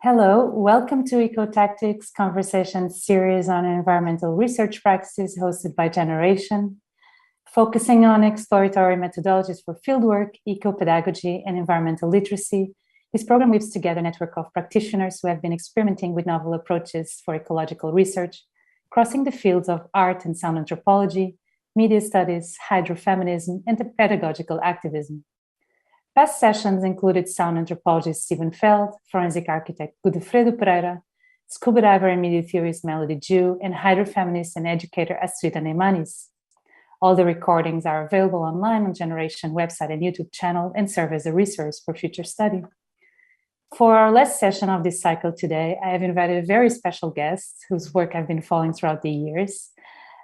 Hello, welcome to Eco-Tactics Conversation series on environmental research practices hosted by Generation, focusing on exploratory methodologies for fieldwork, eco-pedagogy, and environmental literacy. This program weaves together a network of practitioners who have been experimenting with novel approaches for ecological research, crossing the fields of art and sound anthropology, media studies, hydro-feminism, and the pedagogical activism. Past sessions included sound anthropologist Stephen Feld, forensic architect Godofredo Pereira, scuba diver and media theorist Melody Jew, and hydro-feminist and educator Astrida Neymanis. All the recordings are available online on Generation website and YouTube channel and serve as a resource for future study. For our last session of this cycle today, I have invited a very special guest whose work I've been following throughout the years,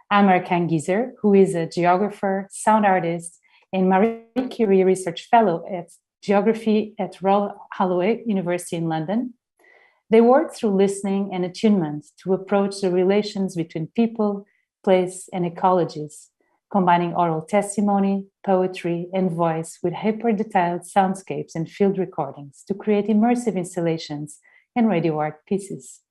Amer Kanngieser, who is a geographer, sound artist, and Marie Curie Research Fellow at Geography at Royal Holloway University in London. They work through listening and attunement to approach the relations between people, place, and ecologies, combining oral testimony, poetry, and voice with hyper-detailed soundscapes and field recordings to create immersive installations and radio art pieces.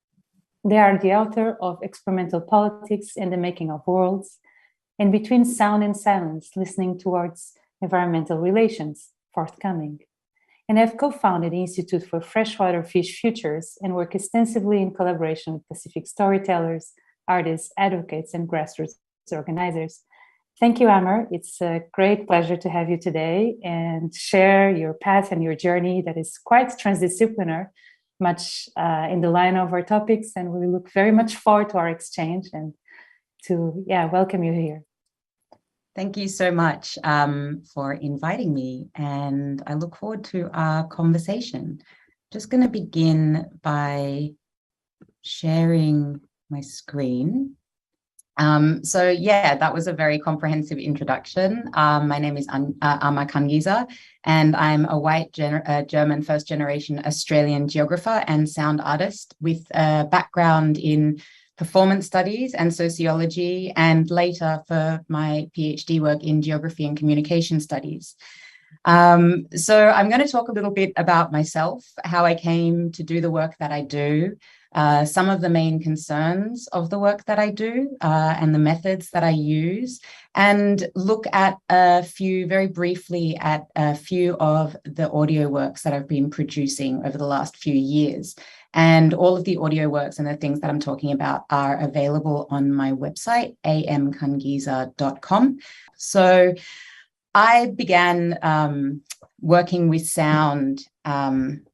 They are the author of Experimental Politics and the Making of Worlds, and Between Sound and Silence, Listening Towards Environmental Relations, forthcoming, and have co-founded the Institute for Freshwater Fish Futures and work extensively in collaboration with Pacific storytellers, artists, advocates, and grassroots organizers. Thank you, Amer. It's a great pleasure to have you today and share your path and your journey that is quite transdisciplinary, much in the line of our topics, and we look very much forward to our exchange and to welcome you here. Thank you so much for inviting me, and I look forward to our conversation. Just going to begin by sharing my screen. That was a very comprehensive introduction. My name is Amer Kanngieser, and I'm a white German first-generation Australian geographer and sound artist with a background in performance studies and sociology, and later for my PhD work in geography and communication studies. So I'm going to talk a little bit about myself, how I came to do the work that I do, some of the main concerns of the work that I do, and the methods that I use, and look at very briefly at a few of the audio works that I've been producing over the last few years. And all of the audio works and the things that I'm talking about are available on my website, amkanngieser.com. So I began working with sound and,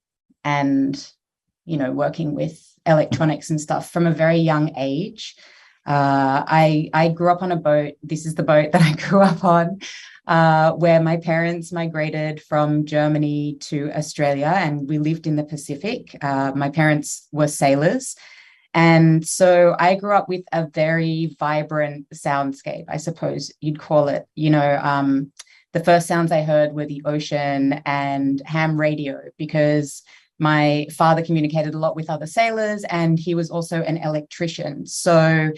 working with electronics and stuff from a very young age. I grew up on a boat. This is the boat that I grew up on, where my parents migrated from Germany to Australia, and we lived in the Pacific. My parents were sailors. And so I grew up with a very vibrant soundscape, I suppose you'd call it. The first sounds I heard were the ocean and ham radio, because my father communicated a lot with other sailors, and he was also an electrician. So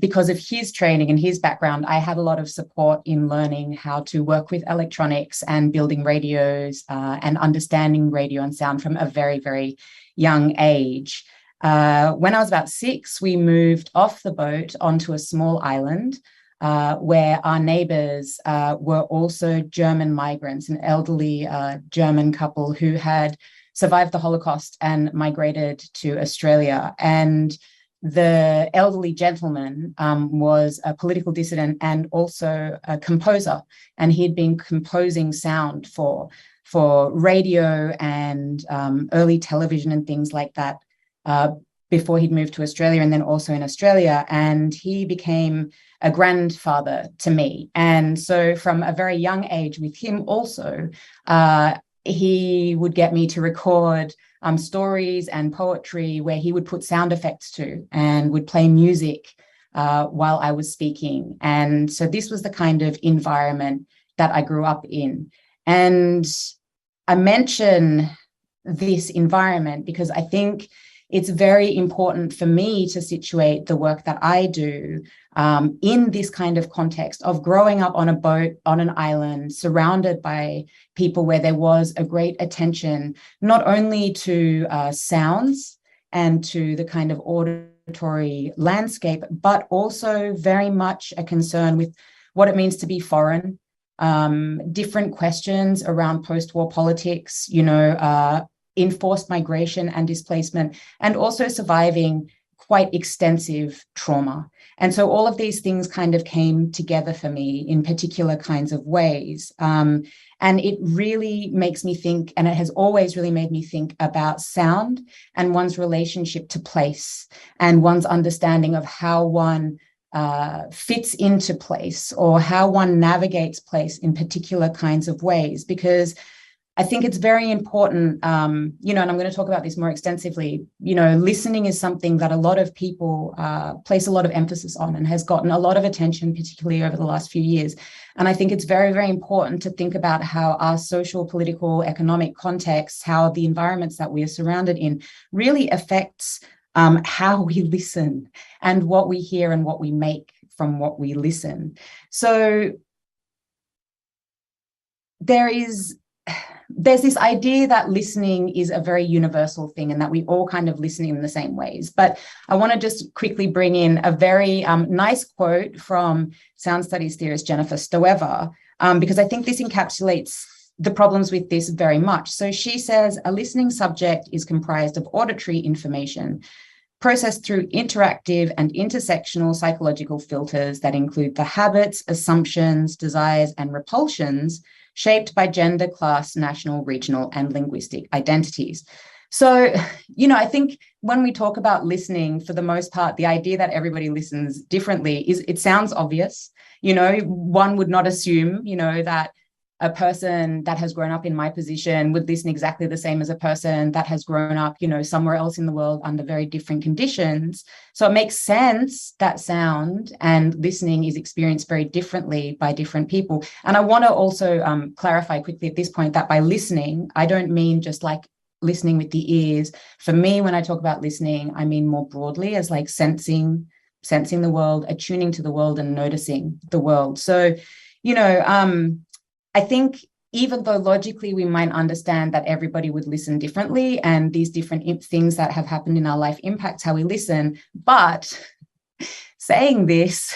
because of his training and his background, I had a lot of support in learning how to work with electronics and building radios and understanding radio and sound from a very, very young age. When I was about 6, we moved off the boat onto a small island where our neighbors were also German migrants, an elderly German couple who had survived the Holocaust and migrated to Australia. And the elderly gentleman was a political dissident and also a composer, and he'd been composing sound for radio and early television and things like that before he'd moved to Australia, and then also in Australia. And he became a grandfather to me. And so from a very young age with him also, he would get me to record stories and poetry where he would put sound effects to and would play music while I was speaking. And so this was the kind of environment that I grew up in. And I mention this environment because I think it's very important for me to situate the work that I do in this kind of context of growing up on a boat on an island, surrounded by people where there was a great attention, not only to sounds and to the kind of auditory landscape, but also very much a concern with what it means to be foreign, different questions around post-war politics, enforced migration and displacement, and also surviving quite extensive trauma. And so all of these things kind of came together for me in particular kinds of ways. And it really makes me think, and it has always really made me think about sound and one's relationship to place and one's understanding of how one fits into place or how one navigates place in particular kinds of ways, because I think it's very important, and I'm going to talk about this more extensively, listening is something that a lot of people place a lot of emphasis on and has gotten a lot of attention, particularly over the last few years. And I think it's very, very important to think about how our social, political, economic contexts, how the environments that we are surrounded in really affects how we listen and what we hear and what we make from what we listen. So there's this idea that listening is a very universal thing and that we all kind of listen in the same ways. But I want to just quickly bring in a very nice quote from sound studies theorist Jennifer Stoever, because I think this encapsulates the problems with this very much. So she says, a listening subject is comprised of auditory information processed through interactive and intersectional psychological filters that include the habits, assumptions, desires, and repulsions shaped by gender, class, national, regional, and linguistic identities. So, I think when we talk about listening, for the most part, the idea that everybody listens differently it sounds obvious. One would not assume, that a person that has grown up in my position would listen exactly the same as a person that has grown up, somewhere else in the world under very different conditions. So it makes sense that sound and listening is experienced very differently by different people. And I want to also clarify quickly at this point that by listening, I don't mean just like listening with the ears. For me, when I talk about listening, I mean more broadly as like sensing the world, attuning to the world and noticing the world. So, I think even though logically we might understand that everybody would listen differently and these different things that have happened in our life impacts how we listen, but saying this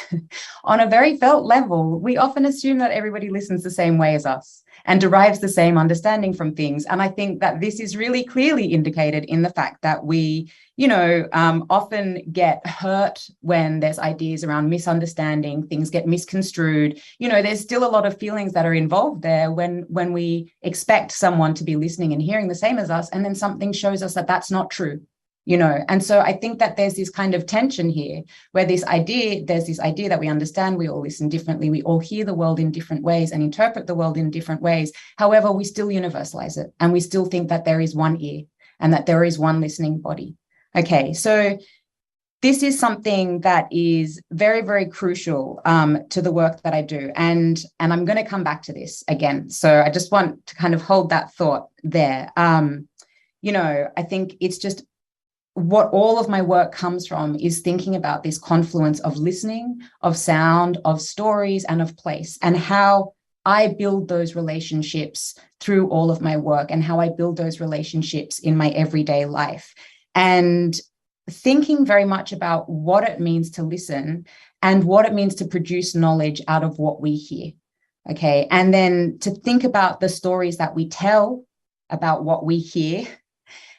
on a very felt level, we often assume that everybody listens the same way as us and derives the same understanding from things. And I think that this is really clearly indicated in the fact that we, often get hurt when there's ideas around misunderstanding, things get misconstrued. There's still a lot of feelings that are involved there when we expect someone to be listening and hearing the same as us, and then something shows us that that's not true. And so I think that there's this kind of tension here where there's this idea that we understand we all listen differently, we all hear the world in different ways and interpret the world in different ways. However, we still universalize it and we still think that there is one ear and that there is one listening body. Okay, so this is something that is very, very crucial to the work that I do. And I'm going to come back to this again. So I just want to kind of hold that thought there. I think it's just what all of my work comes from is thinking about this confluence of listening, of sound, of stories, and of place, and how I build those relationships through all of my work and how I build those relationships in my everyday life. And thinking very much about what it means to listen and what it means to produce knowledge out of what we hear. Okay. And then to think about the stories that we tell about what we hear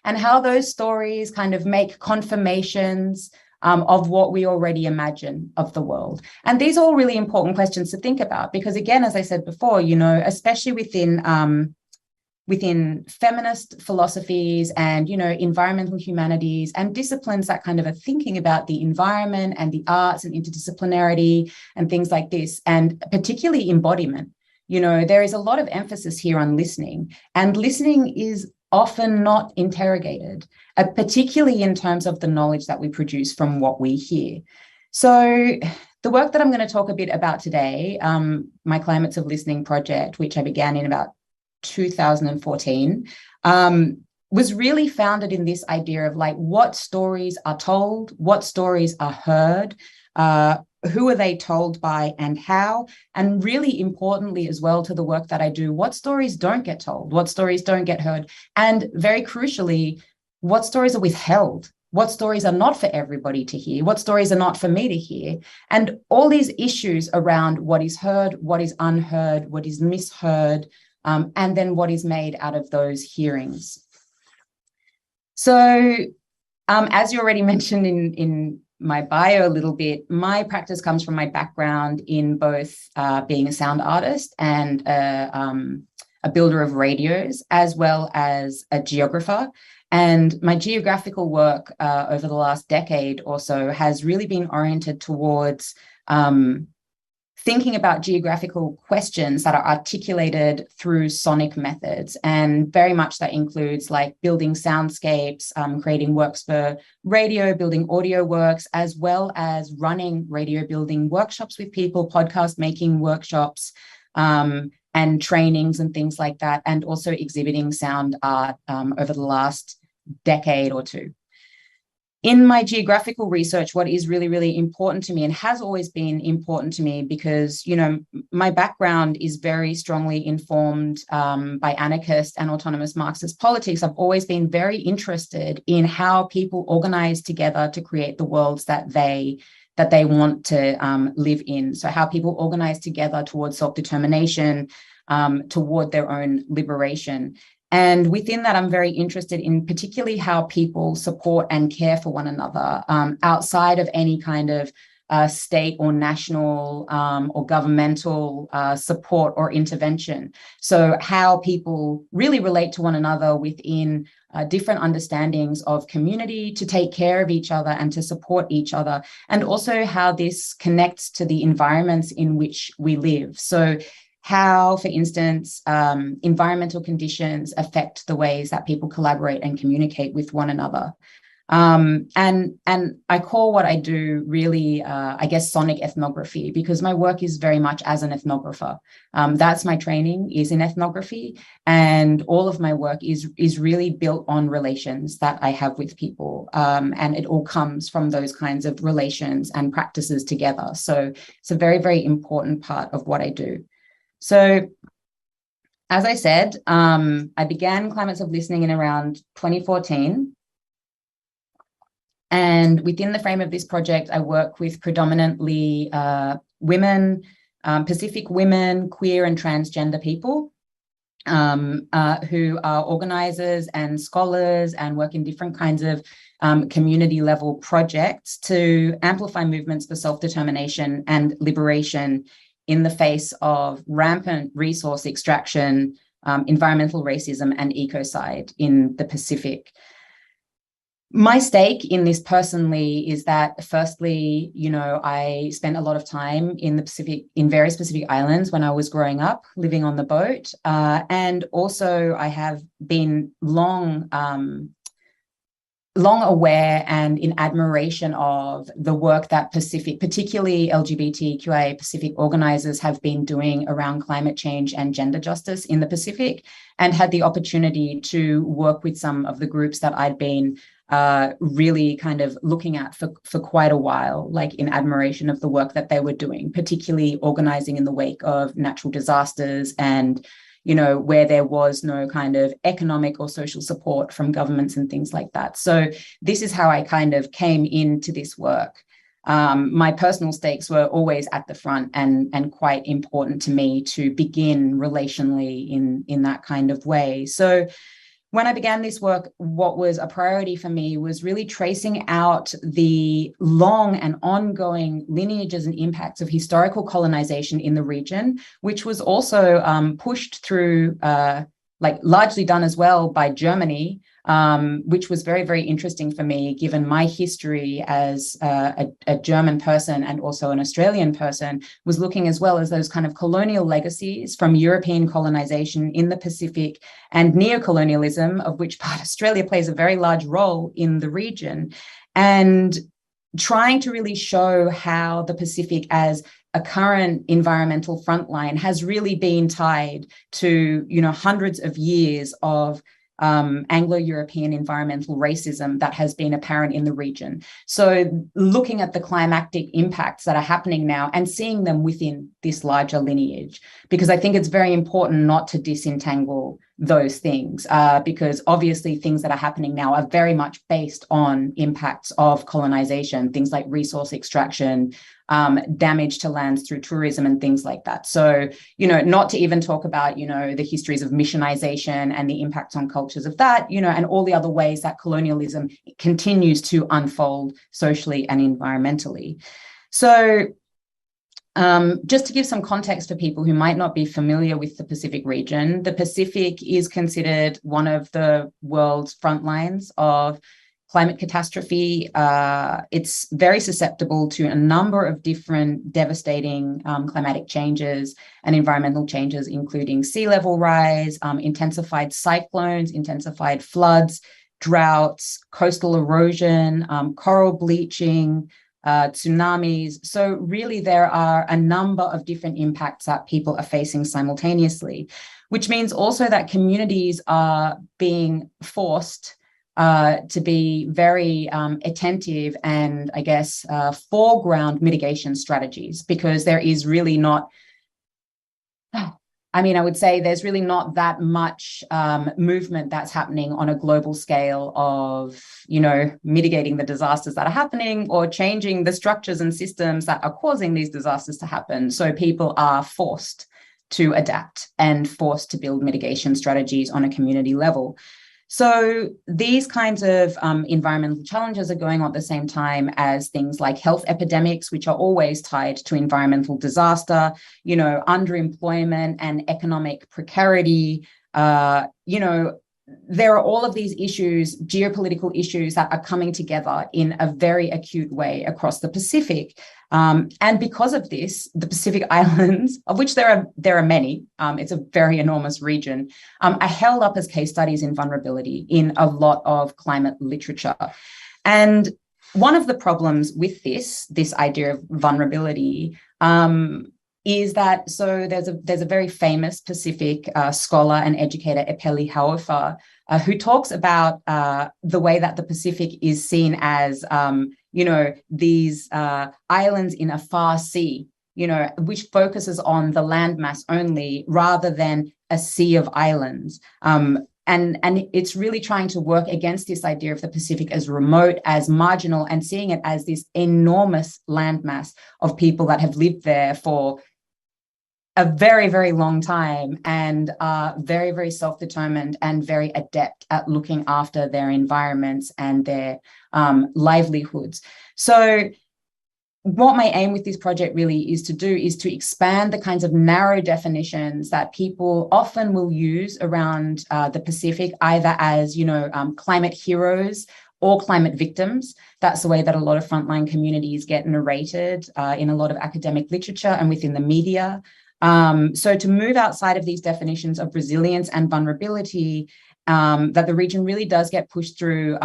and how those stories kind of make confirmations of what we already imagine of the world. And these are all really important questions to think about because, again, as I said before, especially within feminist philosophies and, environmental humanities and disciplines that kind of are thinking about the environment and the arts and interdisciplinarity and things like this, and particularly embodiment, there is a lot of emphasis here on listening, and listening is often not interrogated, particularly in terms of the knowledge that we produce from what we hear. So the work that I'm going to talk a bit about today, my Climates of Listening project, which I began in about 2014, was really founded in this idea of like, what stories are told, what stories are heard, who are they told by and how, and really importantly as well to the work that I do, what stories don't get told, what stories don't get heard, and very crucially, what stories are withheld, what stories are not for everybody to hear, what stories are not for me to hear, and all these issues around what is heard, what is unheard, what is misheard, and then what is made out of those hearings. So as you already mentioned in my bio a little bit, my practice comes from my background in both being a sound artist and a builder of radios, as well as a geographer. And my geographical work over the last decade or so has really been oriented towards thinking about geographical questions that are articulated through sonic methods. And very much that includes like building soundscapes, creating works for radio, building audio works, as well as running radio building workshops with people, podcast making workshops, and trainings and things like that, and also exhibiting sound art over the last decade or two. In my geographical research, what is really, really important to me and has always been important to me, because, you know, my background is very strongly informed by anarchist and autonomous Marxist politics. I've always been very interested in how people organize together to create the worlds that they want to live in. So how people organize together towards self-determination, toward their own liberation. And within that, I'm very interested in particularly how people support and care for one another outside of any kind of state or national or governmental support or intervention. So how people really relate to one another within different understandings of community, to take care of each other and to support each other, and also how this connects to the environments in which we live. So how, for instance, environmental conditions affect the ways that people collaborate and communicate with one another. And I call what I do really, I guess, sonic ethnography, because my work is very much as an ethnographer. That's my training, is in ethnography, and all of my work is really built on relations that I have with people, and it all comes from those kinds of relations and practices together. So it's a very, very important part of what I do. So, as I said, I began Climates of Listening in around 2014. And within the frame of this project, I work with predominantly women, Pacific women, queer and transgender people who are organizers and scholars and work in different kinds of community level projects to amplify movements for self-determination and liberation in the face of rampant resource extraction, environmental racism, and ecocide in the Pacific. My stake in this personally is that, firstly, you know, I spent a lot of time in the Pacific, in various Pacific islands when I was growing up, living on the boat. And also I have been long aware and in admiration of the work that Pacific, particularly LGBTQIA Pacific organizers, have been doing around climate change and gender justice in the Pacific, and had the opportunity to work with some of the groups that I'd been really kind of looking at for quite a while, like in admiration of the work that they were doing, particularly organizing in the wake of natural disasters and, you know, where there was no kind of economic or social support from governments and things like that. So this is how I kind of came into this work. My personal stakes were always at the front and quite important to me to begin relationally in that kind of way. So when I began this work, what was a priority for me was really tracing out the long and ongoing lineages and impacts of historical colonization in the region, which was also pushed through, largely done as well by Germany, which was very, very interesting for me, given my history as a German person and also an Australian person, was looking as well as those kind of colonial legacies from European colonization in the Pacific and neocolonialism, of which part Australia plays a very large role in the region, and trying to really show how the Pacific as a current environmental frontline has really been tied to, you know, hundreds of years of Anglo-European environmental racism that has been apparent in the region. So looking at the climatic impacts that are happening now and seeing them within this larger lineage, because I think it's very important not to disentangle those things, because obviously things that are happening now are very much based on impacts of colonization, things like resource extraction, damage to lands through tourism and things like that. So, not to even talk about, the histories of missionization and the impacts on cultures of that, and all the other ways that colonialism continues to unfold socially and environmentally. So, just to give some context for people who might not be familiar with the Pacific region, the Pacific is considered one of the world's front lines of climate catastrophe. It's very susceptible to a number of different devastating climatic changes and environmental changes, including sea level rise, intensified cyclones, intensified floods, droughts, coastal erosion, coral bleaching, tsunamis. So really there are a number of different impacts that people are facing simultaneously, which means also that communities are being forced to be very attentive and, I guess, foreground mitigation strategies, because there is really not, I would say there's really not that much movement that's happening on a global scale of, mitigating the disasters that are happening or changing the structures and systems that are causing these disasters to happen. So people are forced to adapt and forced to build mitigation strategies on a community level. So these kinds of environmental challenges are going on at the same time as things like health epidemics, which are always tied to environmental disaster, underemployment and economic precarity. There are all of these issues, geopolitical issues that are coming together in a very acute way across the Pacific. And because of this, the Pacific Islands, of which there are many, it's a very enormous region, are held up as case studies in vulnerability in a lot of climate literature. And one of the problems with this idea of vulnerability is that, so there's a very famous Pacific scholar and educator, Epeli Hau'ofa, who talks about the way that the Pacific is seen as, these islands in a far sea, which focuses on the landmass only rather than a sea of islands. And it's really trying to work against this idea of the Pacific as remote, as marginal, and seeing it as this enormous landmass of people that have lived there for a very, very long time and are very, very self-determined and very adept at looking after their environments and their livelihoods. So what my aim with this project really is to expand the kinds of narrow definitions that people often will use around the Pacific, either as, climate heroes or climate victims. That's the way that a lot of frontline communities get narrated in a lot of academic literature and within the media. So to move outside of these definitions of resilience and vulnerability, that the region really does get pushed through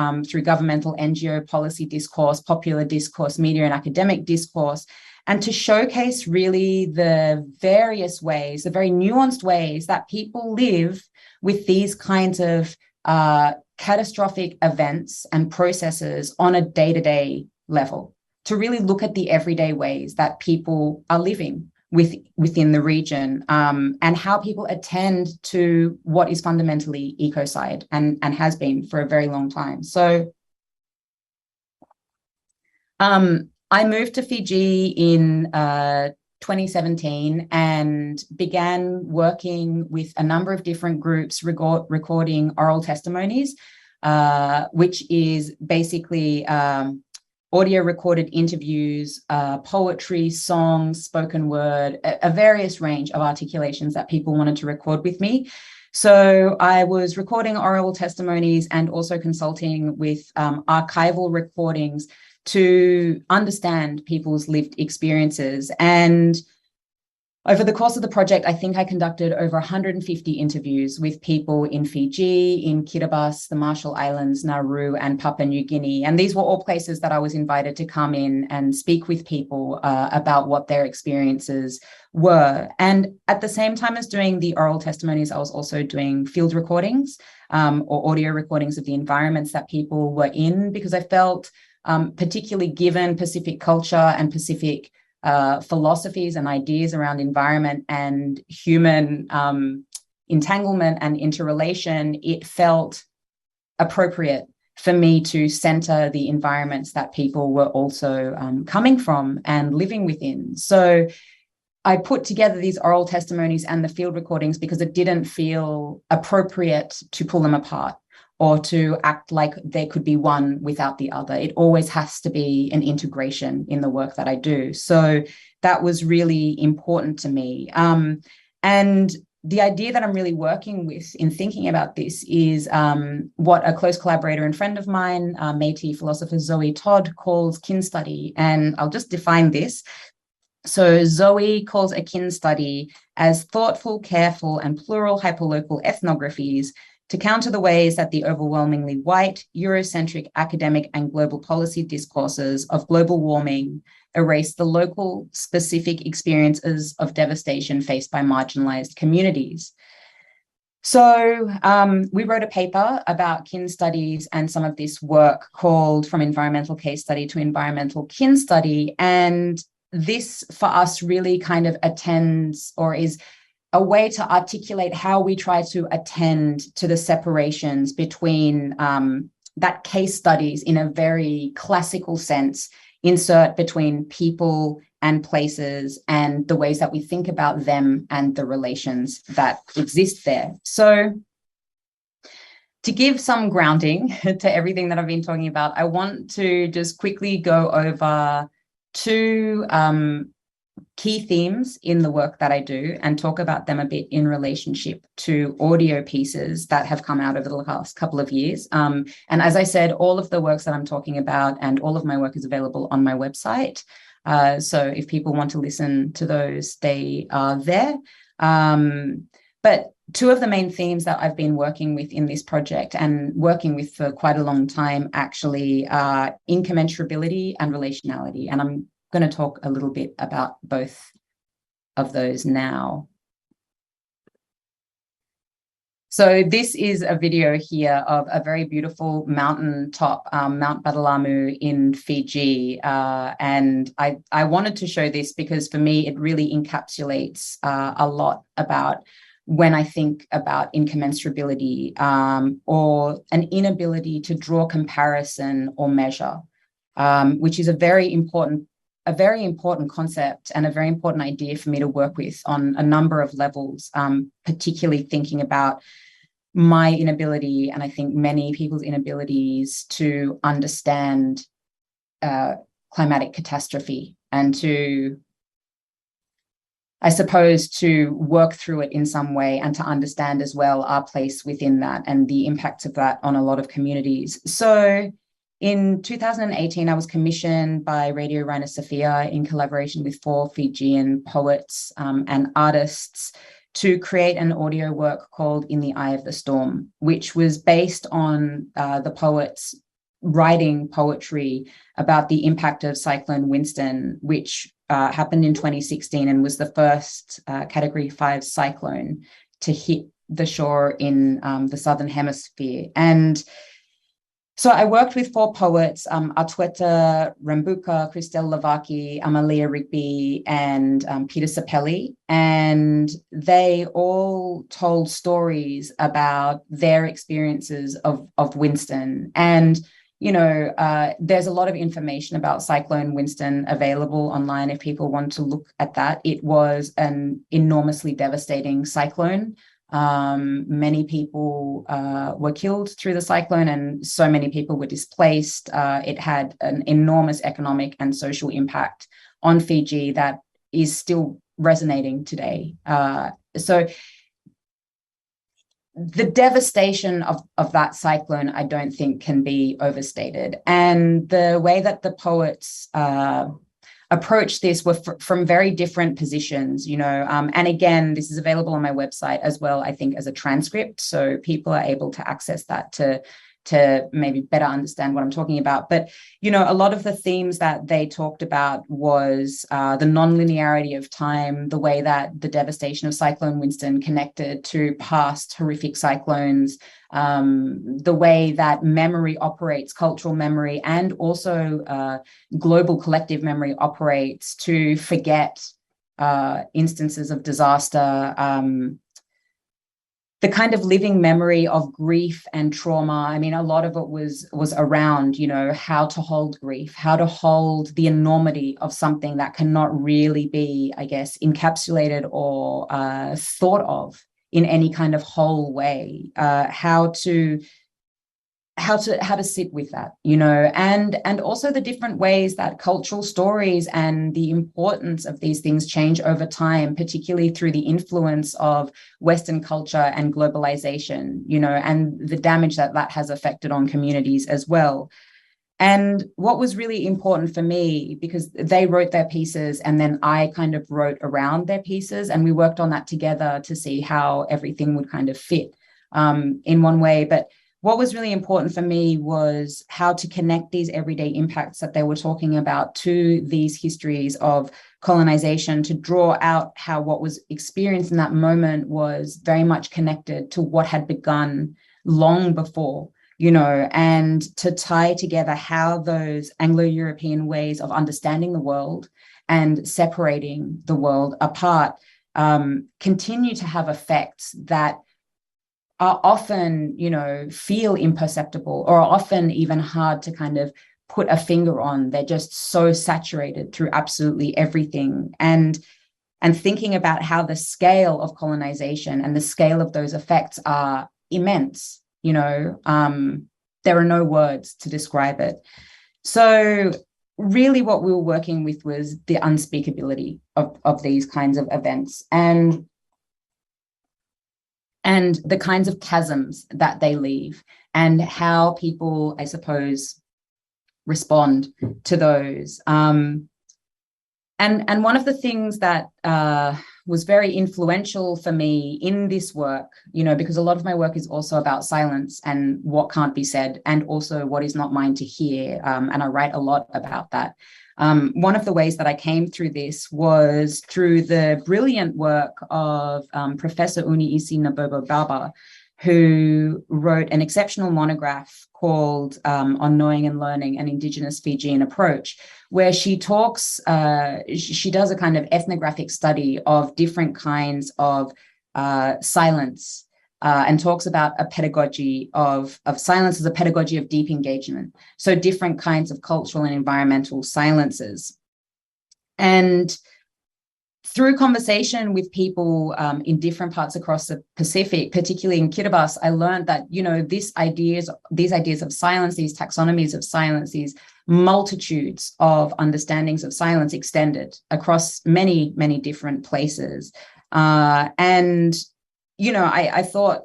governmental NGO policy discourse, popular discourse, media and academic discourse, and to showcase really the various ways, the very nuanced ways that people live with these kinds of catastrophic events and processes on a day-to-day level, to really look at the everyday ways that people are living within the region, and how people attend to what is fundamentally ecocide and has been for a very long time. So I moved to Fiji in 2017 and began working with a number of different groups recording oral testimonies, which is basically audio recorded interviews, poetry, songs, spoken word, a various range of articulations that people wanted to record with me. So I was recording oral testimonies and also consulting with archival recordings to understand people's lived experiences. And Over the course of the project, I think I conducted over 150 interviews with people in Fiji, in Kiribati, the Marshall Islands, Nauru, and Papua New Guinea. And these were all places that I was invited to come in and speak with people about what their experiences were. And at the same time as doing the oral testimonies, I was also doing field recordings or audio recordings of the environments that people were in, because I felt, particularly given Pacific culture and Pacific philosophies and ideas around environment and human entanglement and interrelation, it felt appropriate for me to center the environments that people were also coming from and living within. So I put together these oral testimonies and the field recordings because it didn't feel appropriate to pull them apart or to act like there could be one without the other. It always has to be an integration in the work that I do. So that was really important to me. And the idea that I'm really working with in thinking about this is what a close collaborator and friend of mine, Métis philosopher Zoe Todd, calls kin study. And I'll just define this. So Zoe calls a kin study as thoughtful, careful, and plural hyperlocal ethnographies to counter the ways that the overwhelmingly white, Eurocentric academic and global policy discourses of global warming erase the local, specific experiences of devastation faced by marginalized communities. So we wrote a paper about kin studies and some of this work called From Environmental Case Study to Environmental Kin Study. And this, for us, really kind of attends or is a way to articulate how we try to attend to the separations between that case studies in a very classical sense insert between people and places and the ways that we think about them and the relations that exist there. So to give some grounding to everything that I've been talking about, I want to just quickly go over two key themes in the work that I do and talk about them a bit in relationship to audio pieces that have come out over the last couple of years. And as I said, all of the works that I'm talking about and all of my work is available on my website. So if people want to listen to those, they are there. But two of the main themes that I've been working with in this project and working with for quite a long time actually are incommensurability and relationality. And I'm going to talk a little bit about both of those now. So this is a video here of a very beautiful mountaintop, Mount Badalamu in Fiji. And I wanted to show this because for me, it really encapsulates a lot about when I think about incommensurability or an inability to draw comparison or measure, which is a very important concept and a very important idea for me to work with on a number of levels, particularly thinking about my inability, and I think many people's inabilities to understand climatic catastrophe and to, I suppose, to work through it in some way and to understand as well our place within that and the impacts of that on a lot of communities. So in 2018, I was commissioned by Radio Reina Sofia in collaboration with 4 Fijian poets and artists to create an audio work called In the Eye of the Storm, which was based on the poets writing poetry about the impact of Cyclone Winston, which happened in 2016 and was the first Category 5 cyclone to hit the shore in the Southern Hemisphere. And so I worked with 4 poets, Atueta Rambuka, Christelle Lavaki, Amalia Rigby, and Peter Sapelli, and they all told stories about their experiences of Winston. And, you know, there's a lot of information about Cyclone Winston available online if people want to look at that. It was an enormously devastating cyclone. Many people were killed through the cyclone and so many people were displaced. It had an enormous economic and social impact on Fiji that is still resonating today. So the devastation of that cyclone, I don't think can be overstated. And the way that the poets approached this were from very different positions, you know, and again, this is available on my website as well, I think, as a transcript, so people are able to access that to maybe better understand what I'm talking about. But, you know, a lot of the themes that they talked about was the non-linearity of time, the way that the devastation of Cyclone Winston connected to past horrific cyclones, the way that memory operates, cultural memory, and also global collective memory operates to forget instances of disaster, the kind of living memory of grief and trauma. I mean, a lot of it was around, you know, how to hold grief, how to hold the enormity of something that cannot really be, I guess, encapsulated or thought of in any kind of whole way, how to sit with that, you know, and also the different ways that cultural stories and the importance of these things change over time, particularly through the influence of Western culture and globalization, you know, and the damage that has affected on communities as well. And what was really important for me, because they wrote their pieces and then I kind of wrote around their pieces, and we worked on that together to see how everything would kind of fit in one way. But what was really important for me was how to connect these everyday impacts that they were talking about to these histories of colonization, to draw out how what was experienced in that moment was very much connected to what had begun long before, you know, and to tie together how those Anglo-European ways of understanding the world and separating the world apart continue to have effects that are often, you know, feel imperceptible or are often even hard to kind of put a finger on. They're just so saturated through absolutely everything. And thinking about how the scale of colonization and the scale of those effects are immense, you know, there are no words to describe it. So really what we were working with was the unspeakability of these kinds of events and the kinds of chasms that they leave and how people, I suppose, respond to those. And one of the things that was very influential for me in this work, you know, because a lot of my work is also about silence and what can't be said, and also what is not mine to hear. And I write a lot about that. One of the ways that I came through this was through the brilliant work of Professor Uniisi Nabobo-Baba, who wrote an exceptional monograph called On Knowing and Learning, an Indigenous Fijian Approach, where she talks, she does a kind of ethnographic study of different kinds of silence, and talks about a pedagogy of silence as a pedagogy of deep engagement. So different kinds of cultural and environmental silences. And through conversation with people in different parts across the Pacific, particularly in Kiribati, I learned that, you know, these ideas of silence, these taxonomies of silence, these multitudes of understandings of silence extended across many, many different places. And you know, I thought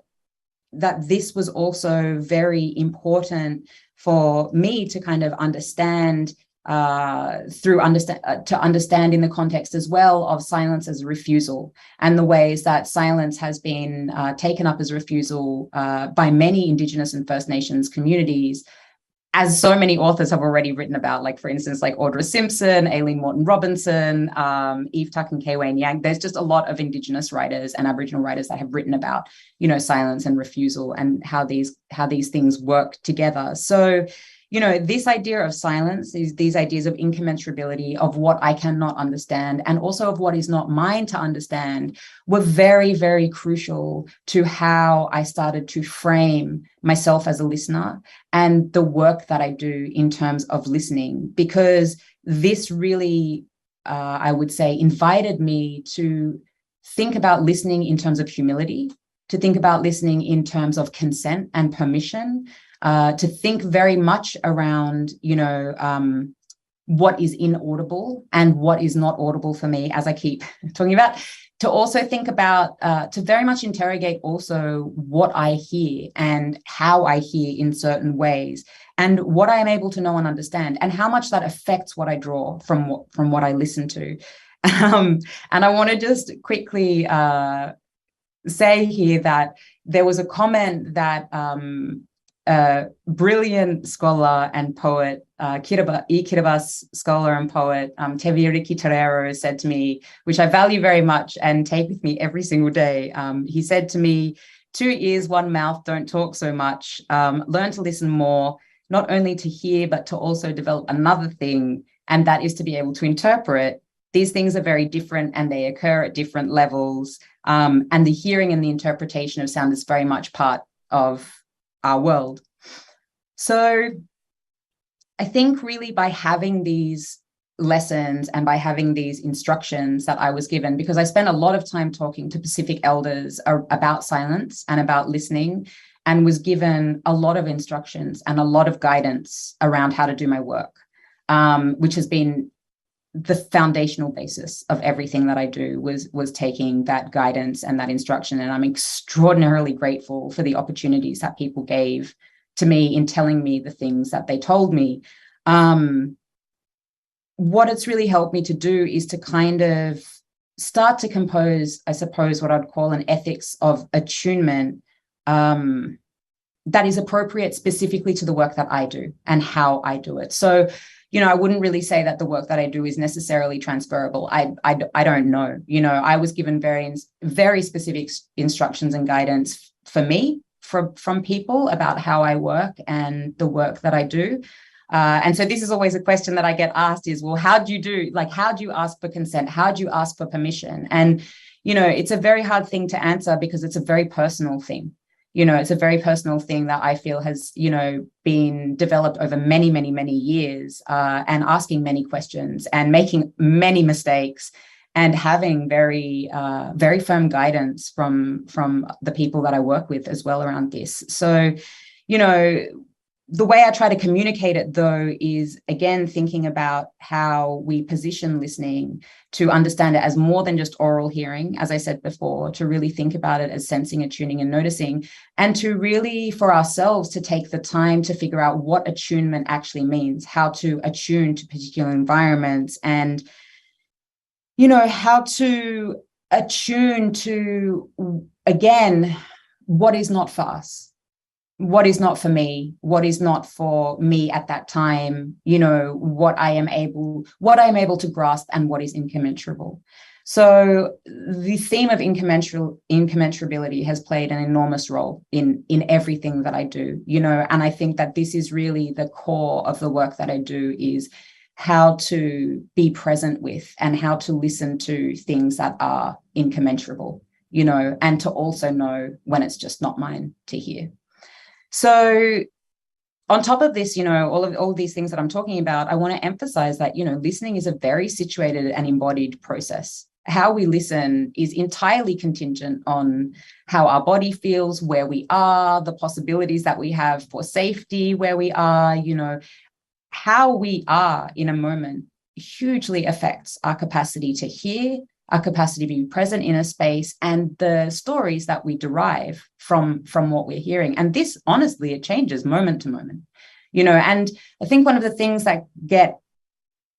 that this was also very important for me to kind of understand to understand in the context as well of silence as a refusal, and the ways that silence has been taken up as refusal by many Indigenous and First Nations communities, as so many authors have already written about, like, for instance, like Audra Simpson, Aileen Morton-Robinson, Eve Tuck and Kei-Wayne Yang. There's just a lot of Indigenous writers and Aboriginal writers that have written about, you know, silence and refusal and how these things work together. So, you know, this idea of silence, these ideas of incommensurability, of what I cannot understand, and also of what is not mine to understand, were very, very crucial to how I started to frame myself as a listener and the work that I do in terms of listening, because this really, I would say, invited me to think about listening in terms of humility, to think about listening in terms of consent and permission, to think very much around, you know, what is inaudible and what is not audible for me, as I keep talking about, to also think about, to very much interrogate also what I hear and how I hear in certain ways, and what I am able to know and understand, and how much that affects what I draw from what I listen to. And I want to just quickly say here that there was a comment that brilliant scholar and poet, Kiribati scholar and poet, Teviriki Terero said to me, which I value very much and take with me every single day. He said to me, 2 ears, 1 mouth, don't talk so much. Learn to listen more, not only to hear, but to also develop another thing, and that is to be able to interpret. These things are very different and they occur at different levels. And the hearing and the interpretation of sound is very much part of our world. So I think really by having these lessons and by having these instructions that I was given, because I spent a lot of time talking to Pacific elders about silence and about listening, and was given a lot of instructions and a lot of guidance around how to do my work, which has been the foundational basis of everything that I do, was taking that guidance and that instruction. And I'm extraordinarily grateful for the opportunities that people gave to me in telling me the things that they told me. What it's really helped me to do is to kind of start to compose, I suppose, what I'd call an ethics of attunement that is appropriate specifically to the work that I do and how I do it. So, I wouldn't really say that the work that I do is necessarily transferable. I don't know. I was given very specific instructions and guidance for me from people about how I work and the work that I do. And so this is always a question that I get asked is, well, how do you ask for consent? How do you ask for permission? And, it's a very hard thing to answer because it's a very personal thing. It's a very personal thing that I feel has, been developed over many, many, many years, and asking many questions and making many mistakes and having very, very firm guidance from the people that I work with as well around this. So, the way I try to communicate it, though, is, again, thinking about how we position listening to understand it as more than just oral hearing, as I said before, to really think about it as sensing, attuning, and noticing, and to really, for ourselves, to take the time to figure out what attunement actually means, how to attune to particular environments, and, how to attune to, again, what is not for us. What is not for me, what is not for me at that time, what I am able to grasp and what is incommensurable. So the theme of incommensurability has played an enormous role in everything that I do, and I think that this is really the core of the work that I do, is how to be present with and how to listen to things that are incommensurable, and to also know when it's just not mine to hear. So on top of this, all of these things that I'm talking about, I want to emphasize that, listening is a very situated and embodied process. How we listen is entirely contingent on how our body feels, where we are, the possibilities that we have for safety, where we are, how we are in a moment hugely affects our capacity to hear, our capacity to be present in a space, and the stories that we derive from what we're hearing. And this, honestly, it changes moment to moment, and I think one of the things that get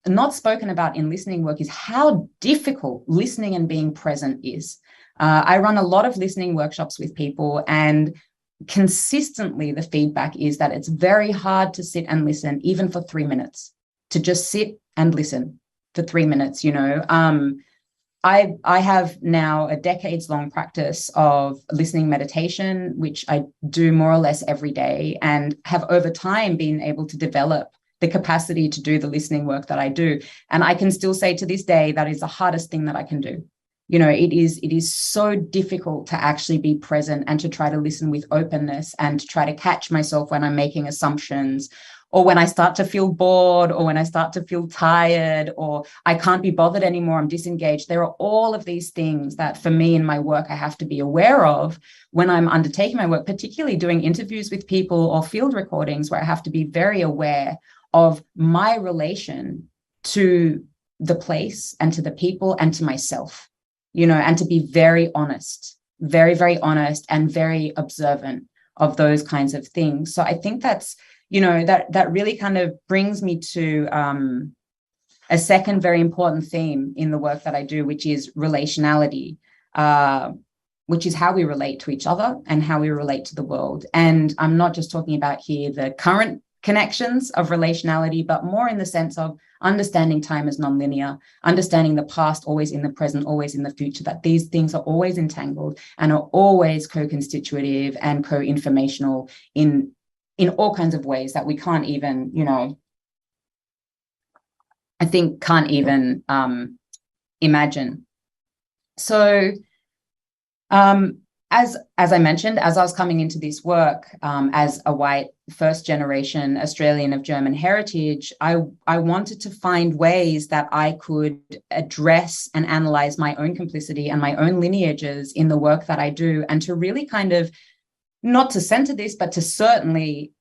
not spoken about in listening work is how difficult listening and being present is. I run a lot of listening workshops with people, and consistently the feedback is that it's very hard to sit and listen, even for 3 minutes, to just sit and listen for 3 minutes, I have now a decades-long practice of listening meditation, which I do more or less every day, and have over time been able to develop the capacity to do the listening work that I do. And I can still say to this day that is the hardest thing that I can do. It is so difficult to actually be present and to try to listen with openness and to try to catch myself when I'm making assumptions, or when I start to feel bored, or when I start to feel tired, or I can't be bothered anymore, I'm disengaged. There are all of these things that for me in my work, I have to be aware of when I'm undertaking my work, particularly doing interviews with people or field recordings, where I have to be very aware of my relation to the place and to the people and to myself. and to be very honest, very, very honest and very observant of those kinds of things. So I think that's, that really kind of brings me to a second very important theme in the work that I do, which is relationality, which is how we relate to each other and how we relate to the world. And I'm not just talking about here the current connections of relationality, but more in the sense of understanding time as nonlinear, understanding the past always in the present, always in the future, that these things are always entangled and are always co-constitutive and co-informational in all kinds of ways that we can't even, I think can't even imagine. So as I mentioned, as I was coming into this work as a white first generation Australian of German heritage, I wanted to find ways that I could address and analyze my own complicity and my own lineages in the work that I do, and to really kind of, not to center this, but to certainly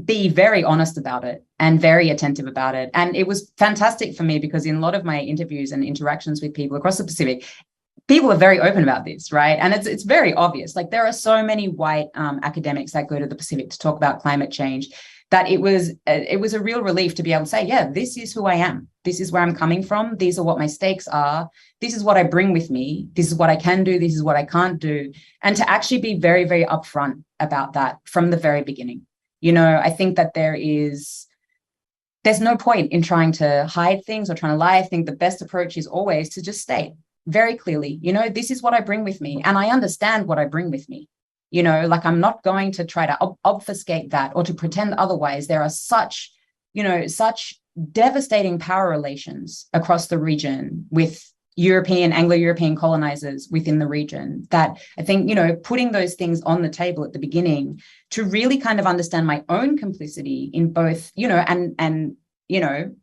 be very honest about it and very attentive about it. And it was fantastic for me because in a lot of my interviews and interactions with people across the Pacific, people are very open about this, right? And it's very obvious. Like, there are so many white academics that go to the Pacific to talk about climate change that it was a real relief to be able to say, yeah, this is who I am. This is where I'm coming from. These are what my stakes are. This is what I bring with me. This is what I can do. This is what I can't do. And to actually be very, very upfront about that from the very beginning. I think that there's no point in trying to hide things or trying to lie. I think the best approach is always to just state very clearly, this is what I bring with me, and I understand what I bring with me. Like, I'm not going to try to obfuscate that or to pretend otherwise. There are such devastating power relations across the region with Anglo-European colonizers within the region that I think, putting those things on the table at the beginning to really kind of understand my own complicity in both, and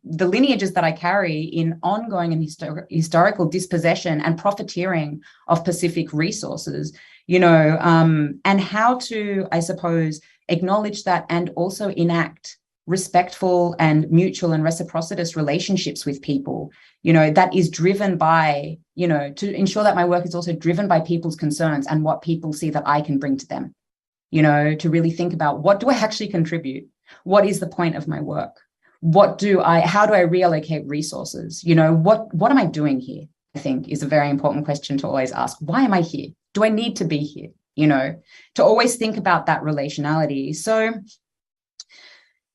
the lineages that I carry in ongoing and historical dispossession and profiteering of Pacific resources, and how to, I suppose, acknowledge that and also enact respectful and mutual and reciprocitous relationships with people, that is driven by, to ensure that my work is also driven by people's concerns and what people see that I can bring to them, to really think about, what do I actually contribute? What is the point of my work? How do I reallocate resources? What am I doing here? I think is a very important question to always ask. Why am I here? Do I need to be here? To always think about that relationality. So,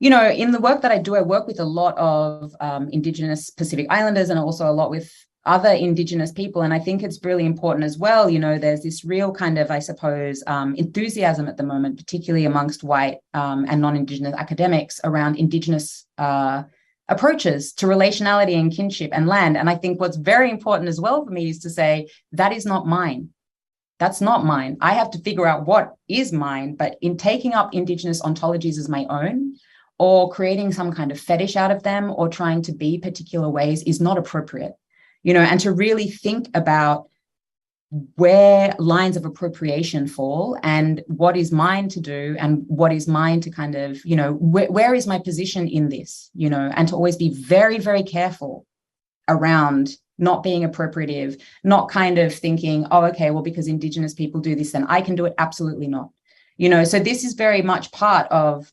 in the work that I do, I work with a lot of Indigenous Pacific Islanders and also a lot with other Indigenous people. And I think it's really important as well. There's this real kind of, I suppose, enthusiasm at the moment, particularly amongst white and non-Indigenous academics around Indigenous approaches to relationality and kinship and land. And I think what's very important as well for me is to say, that is not mine. That's not mine. I have to figure out what is mine. But in taking up Indigenous ontologies as my own, or creating some kind of fetish out of them, or trying to be particular ways, is not appropriate. And to really think about where lines of appropriation fall and what is mine to do and what is mine to kind of, where is my position in this, and to always be very, very careful around not being appropriative, not kind of thinking, oh, okay, well, because Indigenous people do this, then I can do it. Absolutely not. So this is very much part of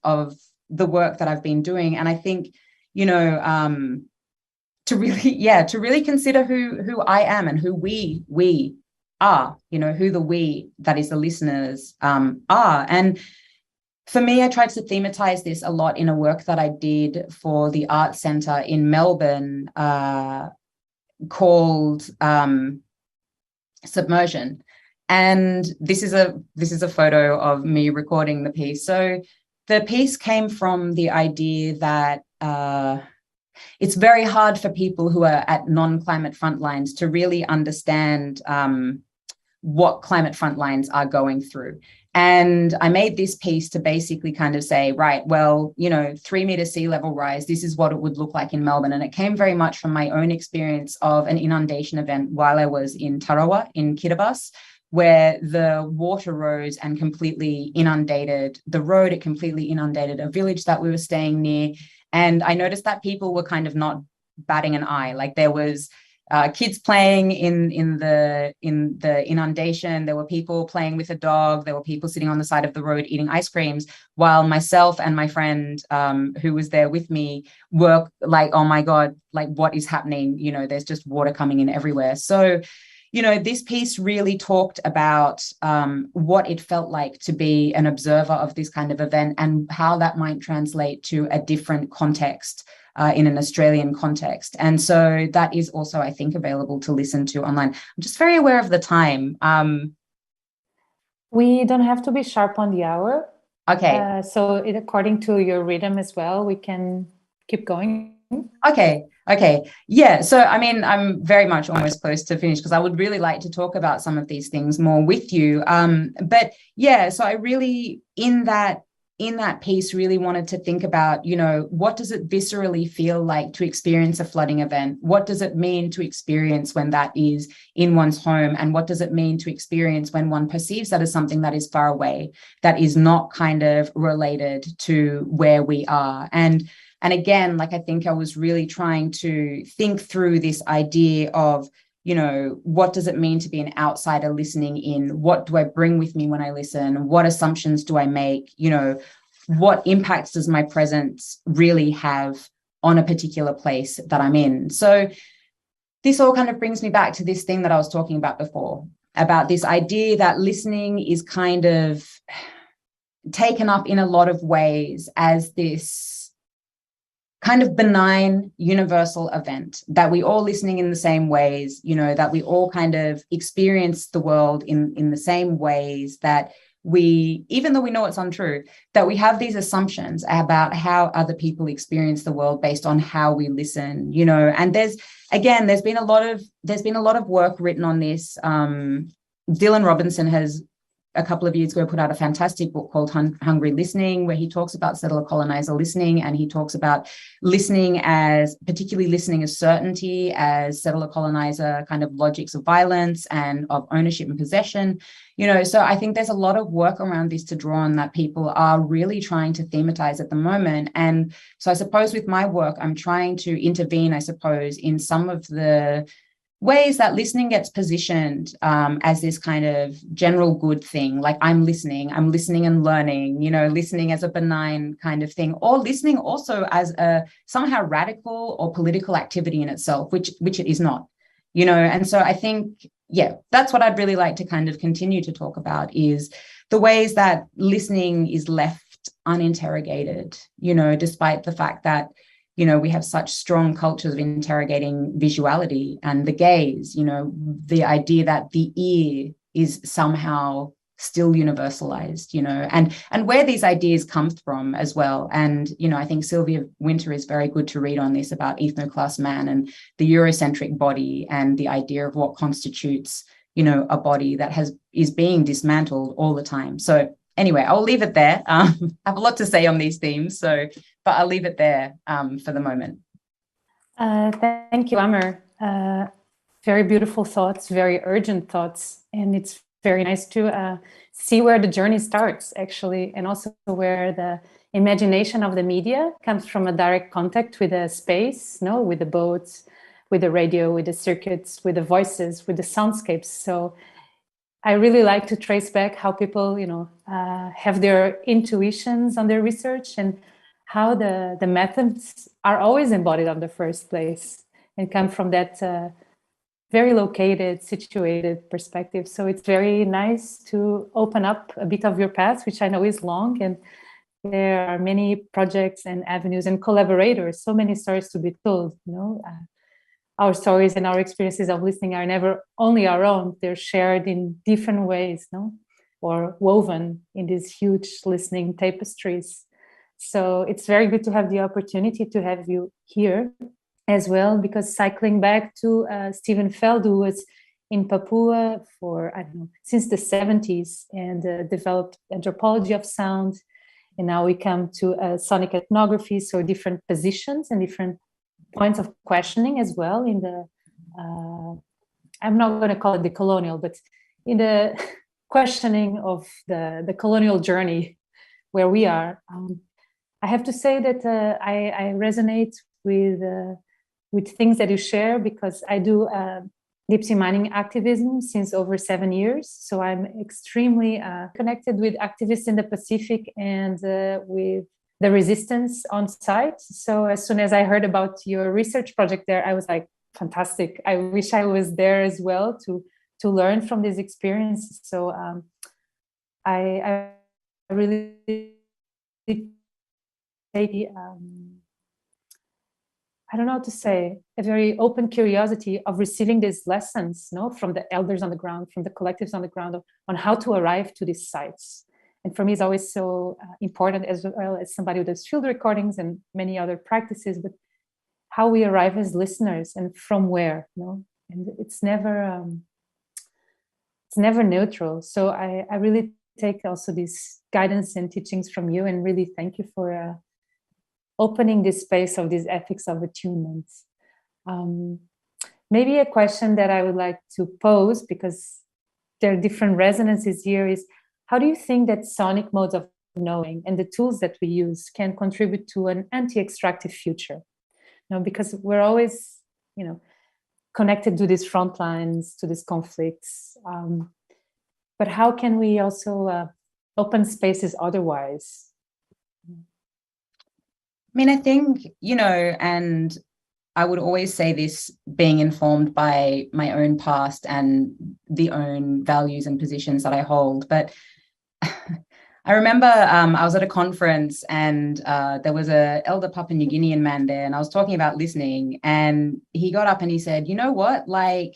the work that I've been doing. And I think, to really consider who I am and who we are, who the we, that is the listeners, are. And for me, I tried to thematize this a lot in a work that I did for the Art Centre in Melbourne called Submersion. And this is a photo of me recording the piece. So the piece came from the idea that it's very hard for people who are at non-climate frontlines to really understand what climate frontlines are going through. And I made this piece to basically kind of say, right, well, 3 meter sea level rise, this is what it would look like in Melbourne. And it came very much from my own experience of an inundation event while I was in Tarawa in Kiribati, where the water rose and completely inundated the road. It completely inundated a village that we were staying near. And I noticed that people were kind of not batting an eye. Like, there was kids playing in the inundation. There were people playing with a dog. There were people sitting on the side of the road eating ice creams, while myself and my friend who was there with me were like, oh my God, like what is happening? You know, there's just water coming in everywhere. So, you know, this piece really talked about what it felt like to be an observer of this kind of event and how that might translate to a different context in an Australian context. And so that is also, I think, available to listen to online. I'm just very aware of the time. We don't have to be sharp on the hour. Okay. So according to your rhythm as well, we can keep going. Okay. Yeah. So, I mean, I'm very much almost close to finish because I would really like to talk about some of these things more with you. But yeah, so I really, in that piece, really wanted to think about, you know, what does it viscerally feel like to experience a flooding event? What does it mean to experience when that is in one's home? And what does it mean to experience when one perceives that as something that is far away, that is not kind of related to where we are? And again, like, I think I was really trying to think through this idea of, you know, what does it mean to be an outsider listening in? What do I bring with me when I listen? What assumptions do I make? You know, what impacts does my presence really have on a particular place that I'm in? So this all kind of brings me back to this thing that I was talking about before, about this idea that listening is kind of taken up in a lot of ways as this kind of benign universal event, that we all listening in the same ways, you know, that we all kind of experience the world in the same ways, that we, even though we know it's untrue, that we have these assumptions about how other people experience the world based on how we listen, you know. And there's been a lot of work written on this. Dylan Robinson has, a couple of years ago, put out a fantastic book called Hungry Listening, where he talks about settler colonizer listening, and he talks about listening as, particularly listening as certainty, as settler colonizer kind of logics of violence and of ownership and possession. You know, so I think there's a lot of work around this to draw on that people are really trying to thematize at the moment. And so I suppose with my work, I'm trying to intervene, I suppose, in some of the ways that listening gets positioned as this kind of general good thing, like I'm listening and learning, you know, listening as a benign kind of thing, or listening also as a somehow radical or political activity in itself, which it is not, you know. And so I think, yeah, that's what I'd really like to kind of continue to talk about, is the ways that listening is left uninterrogated, you know, despite the fact that, you know, we have such strong cultures of interrogating visuality and the gaze, you know, the idea that the ear is somehow still universalized, you know, and where these ideas come from as well. And, you know, I think Sylvia Winter is very good to read on this, about ethnoclass man and the Eurocentric body and the idea of what constitutes, you know, a body that is being dismantled all the time. So anyway, I'll leave it there. I have a lot to say on these themes, but I'll leave it there for the moment. Thank you, Amer. Very beautiful thoughts, very urgent thoughts. And it's very nice to see where the journey starts, actually, and also where the imagination of the media comes from a direct contact with the space, no, with the boats, with the radio, with the circuits, with the voices, with the soundscapes. So I really like to trace back how people, you know, have their intuitions on their research, and how the methods are always embodied on the first place and come from that very located, situated perspective. So it's very nice to open up a bit of your path, which I know is long, and there are many projects and avenues and collaborators, so many stories to be told, you know. Our stories and our experiences of listening are never only our own, they're shared in different ways, no, or woven in these huge listening tapestries. So it's very good to have the opportunity to have you here as well, because cycling back to Stephen Feld, who was in Papua for, I don't know, since the 70s, and developed anthropology of sound. And now we come to sonic ethnography, so different positions and different points of questioning as well in the, I'm not going to call it the colonial, but in the questioning of the colonial journey where we are. I have to say that I resonate with with things that you share, because I do deep sea mining activism since over 7 years. So I'm extremely connected with activists in the Pacific and with the resistance on site. So as soon as I heard about your research project there, I was like, fantastic. I wish I was there as well to learn from this experience. So I really take, I don't know how to say, a very open curiosity of receiving these lessons, from the elders on the ground, from the collectives on the ground, on how to arrive to these sites. And for me, it's always so important, as well as somebody who does field recordings and many other practices, but how we arrive as listeners and from where, and it's never neutral. So I really take also this guidance and teachings from you, and really thank you for opening this space of these ethics of attunement. Maybe a question that I would like to pose, because there are different resonances here, is how do you think that sonic modes of knowing and the tools that we use can contribute to an anti-extractive future? Because we're always, connected to these front lines, to these conflicts. But how can we also open spaces otherwise? I mean, I think, and I would always say this, being informed by my own past and the own values and positions that I hold. But I remember I was at a conference, and there was an elder Papua New Guinean man there, and I was talking about listening, and he got up and he said, you know what, like,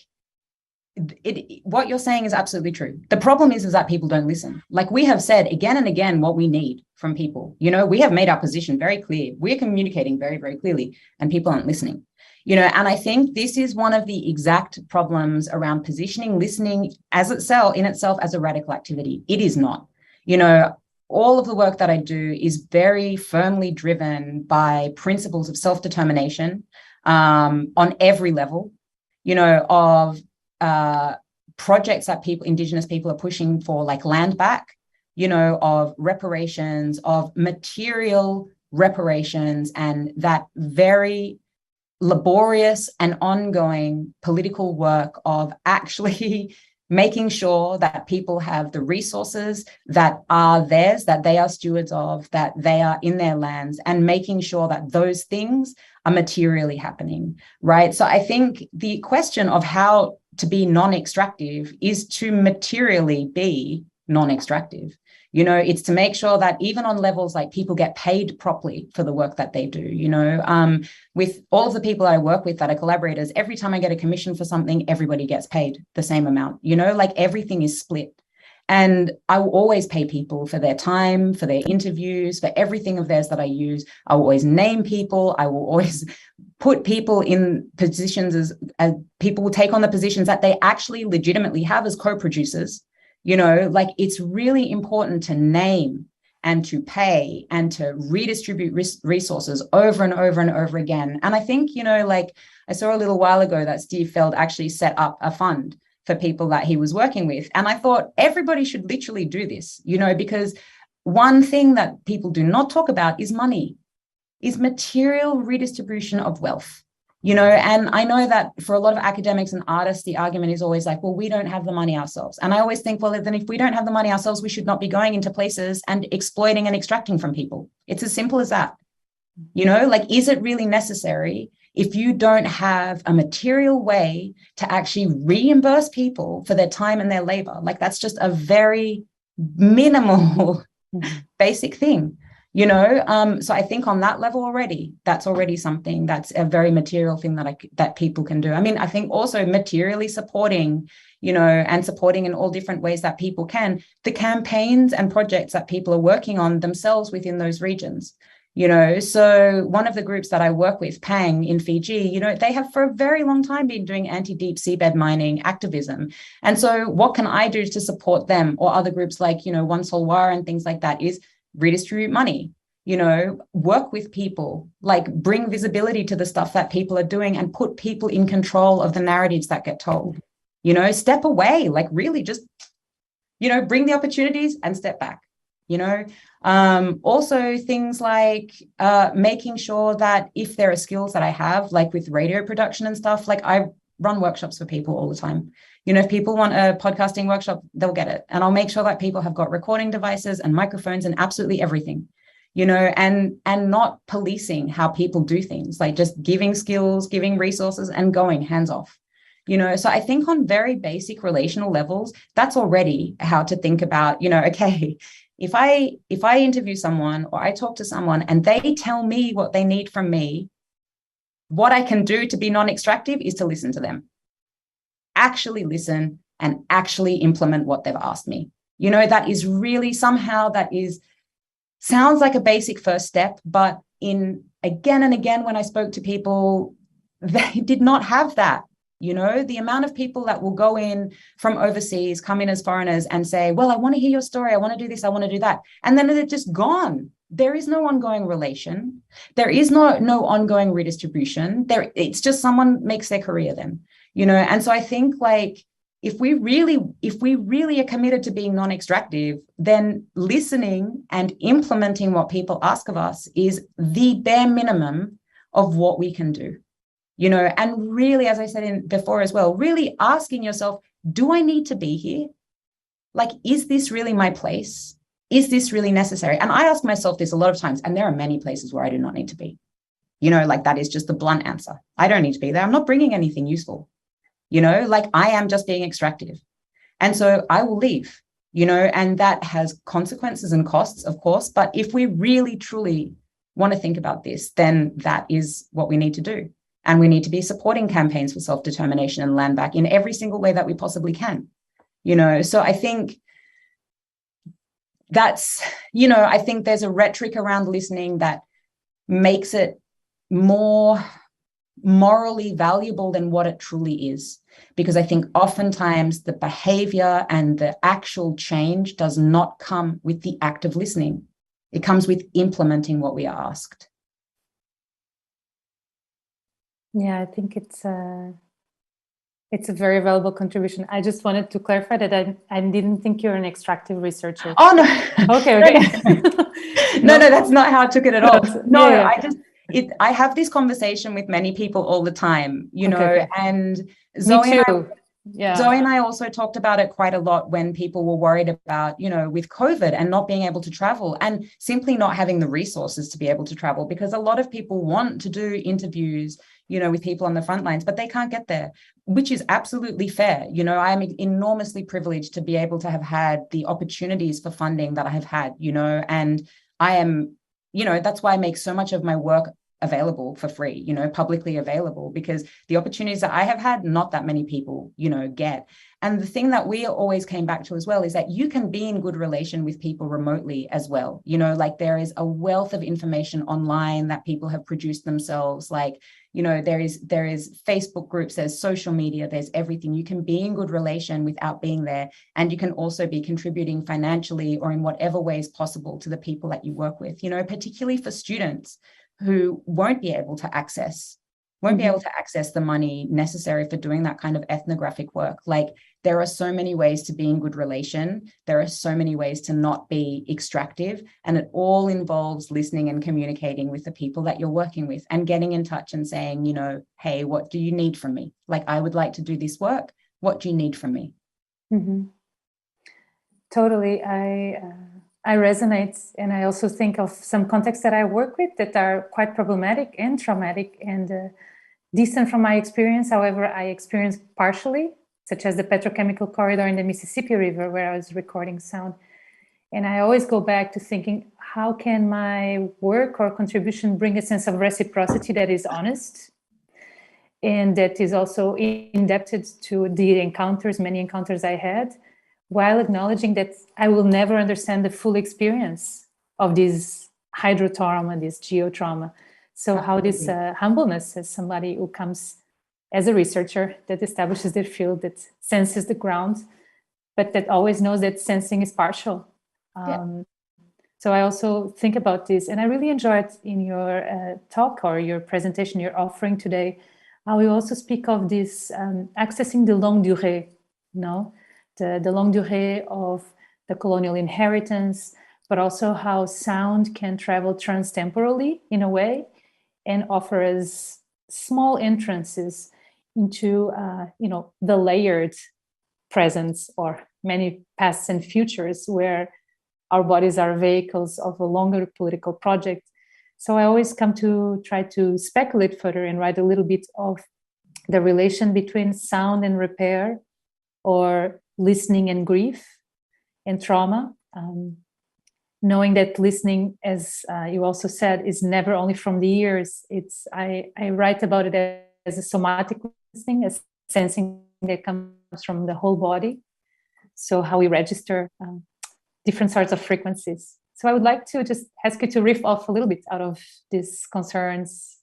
what you're saying is absolutely true. The problem is that people don't listen. Like we have said again and again what we need from people. We have made our position very clear. We're communicating very, very clearly, and people aren't listening. And I think this is one of the exact problems around positioning listening in itself as a radical activity. It is not. All of the work that I do is very firmly driven by principles of self-determination on every level, of projects that Indigenous people are pushing for, like land back, of reparations, of material reparations, and that very laborious and ongoing political work of actually making sure that people have the resources that are theirs, that they are stewards of, that they are in their lands, and making sure that those things are materially happening, right? So I think the question of how to be non-extractive is to materially be non-extractive. It's to make sure that even on levels like people get paid properly for the work that they do. With all of the people I work with that are collaborators, every time I get a commission for something, everybody gets paid the same amount, like everything is split. And I will always pay people for their time, for their interviews, for everything of theirs that I use. I will always name people. I will always put people in positions as people will take on the positions that they actually legitimately have as co-producers. Like it's really important to name and to pay and to redistribute resources over and over and over again. And I think, like I saw a little while ago that Steve Feld actually set up a fund for people that he was working with. And I thought everybody should literally do this, because one thing that people do not talk about is money, is material redistribution of wealth. And I know that for a lot of academics and artists, the argument is always like, well, we don't have the money ourselves. And I always think, well, then if we don't have the money ourselves, we should not be going into places and exploiting and extracting from people. It's as simple as that. Like, is it really necessary if you don't have a material way to actually reimburse people for their time and their labor? Like, that's just a very minimal basic thing. So I think on that level already, that's already something that's a very material thing that people can do. I mean, I think also materially supporting, and supporting in all different ways that people can, the campaigns and projects that people are working on themselves within those regions. So one of the groups that I work with, Pang in Fiji, they have for a very long time been doing anti-deep seabed mining activism. And so what can I do to support them, or other groups like, One Solwara and things like that, is redistribute money, work with people, like bring visibility to the stuff that people are doing and put people in control of the narratives that get told, step away, like really just, bring the opportunities and step back. you know. Also things like making sure that if there are skills that I have, like with radio production and stuff, like I run workshops for people all the time. You know, if people want a podcasting workshop, they'll get it. And I'll make sure that people have got recording devices and microphones and absolutely everything, you know, and not policing how people do things, like just giving skills, giving resources and going hands off. You know, so I think on very basic relational levels, that's already how to think about, you know, okay, if I interview someone or I talk to someone and they tell me what they need from me, what I can do to be non-extractive is to listen to them, actually listen and actually implement what they've asked me. You know, that is really somehow sounds like a basic first step, but in again and again, when I spoke to people, they did not have that. You know, the amount of people that will go in from overseas, come in as foreigners and say, well, I want to hear your story. I want to do this. I want to do that. And then they're just gone. There is no ongoing relation. There is no ongoing redistribution. It's just someone makes their career then, you know. And so I think like if we really are committed to being non-extractive, then listening and implementing what people ask of us is the bare minimum of what we can do. You know, and really, as I said before as well, really asking yourself, do I need to be here? Like, is this really my place? Is this really necessary? And I ask myself this a lot of times, and there are many places where I do not need to be. You know, like that is just the blunt answer. I don't need to be there. I'm not bringing anything useful. You know, like I am just being extractive. And so I will leave, you know, and that has consequences and costs, of course. But if we really, truly want to think about this, then that is what we need to do. And we need to be supporting campaigns for self-determination and land back in every single way that we possibly can, you know. So I think that's, you know, I think there's a rhetoric around listening that makes it more morally valuable than what it truly is. Because I think oftentimes the behavior and the actual change does not come with the act of listening. It comes with implementing what we are asked. Yeah, I think it's a very valuable contribution. I just wanted to clarify that I didn't think you're an extractive researcher. Oh, no. Okay. No, that's not how I took it at all. No, yeah. I have this conversation with many people all the time, you know, okay. and Zoe and I also talked about it quite a lot when people were worried about, you know, with COVID and not being able to travel and simply not having the resources to be able to travel, because a lot of people want to do interviews, you know, with people on the front lines, but they can't get there, which is absolutely fair. You know, I'm enormously privileged to be able to have had the opportunities for funding that I have had, you know, and I am, you know, that's why I make so much of my work available for free, you know, publicly available, because the opportunities that I have had, not that many people, you know, get. And the thing that we always came back to as well is that you can be in good relation with people remotely as well. You know, like there is a wealth of information online that people have produced themselves. Like, you know, there is Facebook groups, there's social media, there's everything. You can be in good relation without being there. And you can also be contributing financially or in whatever ways possible to the people that you work with, you know, particularly for students who won't be able to access the money necessary for doing that kind of ethnographic work. Like there are so many ways to be in good relation. There are so many ways to not be extractive. And it all involves listening and communicating with the people that you're working with and getting in touch and saying, you know, hey, what do you need from me? Like, I would like to do this work. What do you need from me? Mm-hmm. Totally. I resonate, and I also think of some contexts that I work with that are quite problematic and traumatic and distant from my experience. However, I experienced partially, such as the petrochemical corridor in the Mississippi River, where I was recording sound. And I always go back to thinking, how can my work or contribution bring a sense of reciprocity that is honest and that is also indebted to the many encounters I had, while acknowledging that I will never understand the full experience of this hydrotrauma, this geotrauma. So how this humbleness as somebody who comes as a researcher that establishes their field, that senses the ground, but that always knows that sensing is partial. So I also think about this, and I really enjoyed in your talk or your presentation, your offering today, how you also speak of this accessing the longue durée, the longue durée of the colonial inheritance, but also how sound can travel transtemporally in a way and offer us small entrances into, the layered presence or many pasts and futures where our bodies are vehicles of a longer political project. So I always come to try to speculate further and write a little bit of the relation between sound and repair, or listening and grief and trauma. Knowing that listening, as you also said, is never only from the ears. I write about it as a somatic listening, as sensing that comes from the whole body. So how we register different sorts of frequencies. So I would like to just ask you to riff off a little bit out of these concerns.